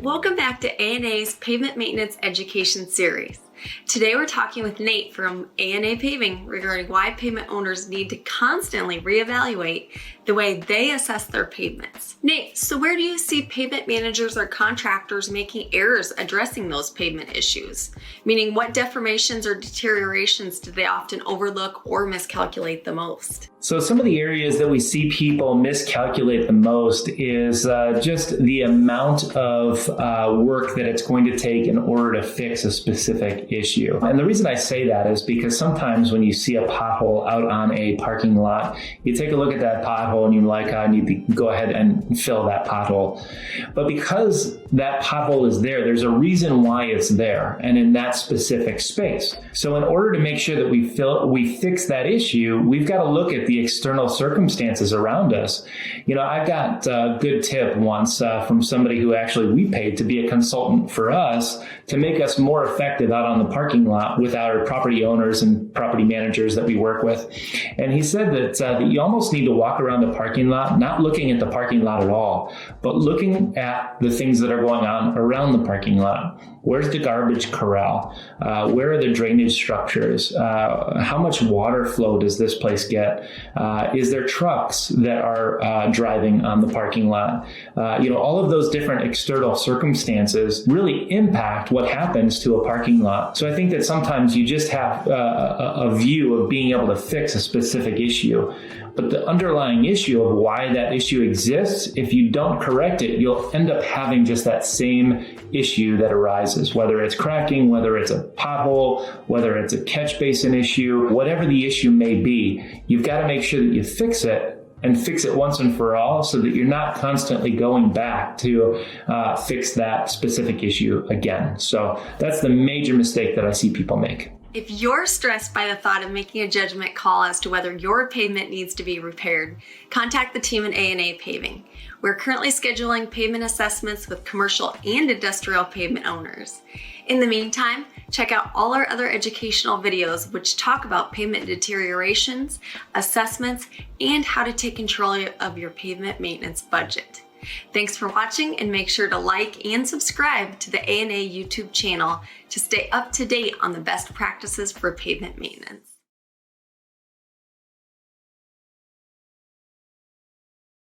Welcome back to A&A's Pavement Maintenance Education Series. Today we're talking with Nate from A&A Paving regarding why pavement owners need to constantly reevaluate the way they assess their pavements. Nate, so where do you see pavement managers or contractors making errors addressing those pavement issues? Meaning, what deformations or deteriorations do they often overlook or miscalculate the most? So some of the areas that we see people miscalculate the most is just the amount of work that it's going to take in order to fix a specific issue. And the reason I say that is because sometimes when you see a pothole out on a parking lot, you take a look at that pothole and you're like, I need to go ahead and fill that pothole. But because that pothole is there, there's a reason why it's there and in that specific space. So in order to make sure that we fix that issue, we've got to look at the external circumstances around us. You know, I got a good tip once from somebody who actually we paid to be a consultant for us to make us more effective out on the parking lot with our property owners and property managers that we work with. And he said that you almost need to walk around the parking lot, not looking at the parking lot at all, but looking at the things that are going on around the parking lot. Where's the garbage corral? Where are the drainage structures? How much water flow does this place get? Is there trucks that are driving on the parking lot? All of those different external circumstances really impact what happens to a parking lot. So I think that sometimes you just have a view of being able to fix a specific issue. But the underlying issue of why that issue exists, if you don't correct it, you'll end up having just that same issue that arises, whether it's cracking, whether it's a pothole, whether it's a catch basin issue, whatever the issue may be, you've got to make sure that you fix it and fix it once and for all so that you're not constantly going back to fix that specific issue again. So that's the major mistake that I see people make. If you're stressed by the thought of making a judgment call as to whether your pavement needs to be repaired, contact the team at A&A Paving. We're currently scheduling pavement assessments with commercial and industrial pavement owners. In the meantime, check out all our other educational videos which talk about pavement deteriorations, assessments, and how to take control of your pavement maintenance budget. Thanks for watching, and make sure to like and subscribe to the A&A YouTube channel to stay up to date on the best practices for pavement maintenance.